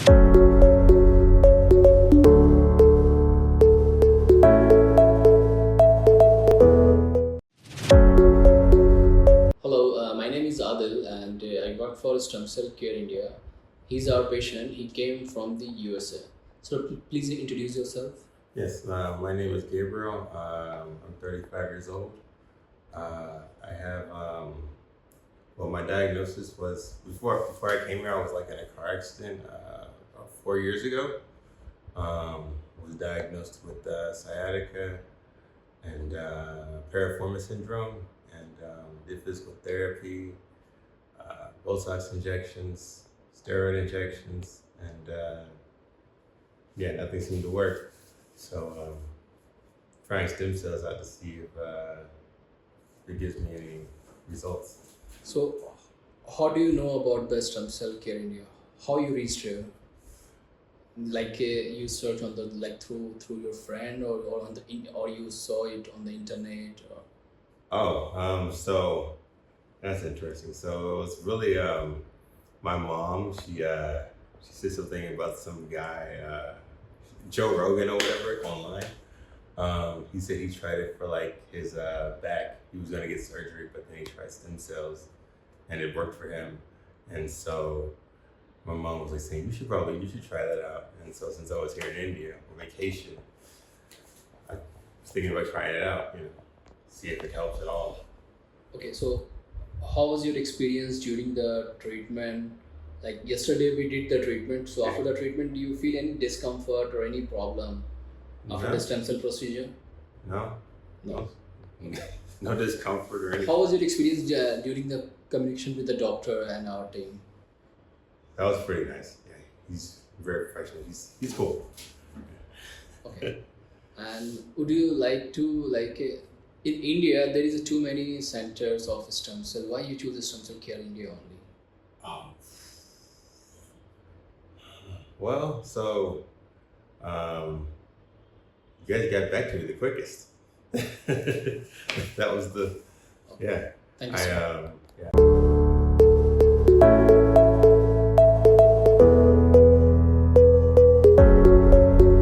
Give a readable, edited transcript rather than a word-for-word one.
Hello, my name is Adil and I work for Stem Cell Care India. He's our patient. He came from the USA. So please introduce yourself. Yes, my name is Gabriel. I'm 35 years old. I have, well, my diagnosis was, before I came here, I was like in a car accident about 4 years ago. Was diagnosed with sciatica and piriformis syndrome, and did physical therapy, Botox injections, steroid injections, and yeah, nothing seemed to work. So trying stem cells out to see if it gives me any results. So, how do you know about the Stem Cell Care India? How you reached here? Like you search on the through your friend or on or you saw it on the internet or. Oh, so that's interesting. So it was really my mom. She said something about some guy, Joe Rogan or whatever, online. He said he tried it for like his back. He was gonna get surgery, but then he tried stem cells, and it worked for him. And so my mom was like saying, you should try that out. And so since I was here in India on vacation, I was thinking about trying it out, see if it helps at all. Okay, so how was your experience during the treatment? Like yesterday we did the treatment. So after the treatment, do you feel any discomfort or any problem after the stem cell procedure? No. No. No discomfort or anything. How was your experience during the communication with the doctor and our team? That was pretty nice. Yeah, he's very professional. He's cool. Okay. And would you like to in India there is too many centers of stem cell. Why you choose Stem Cell Care India only? Well, so you guys got back to me the quickest. That was the Okay. yeah. Thank you, sir.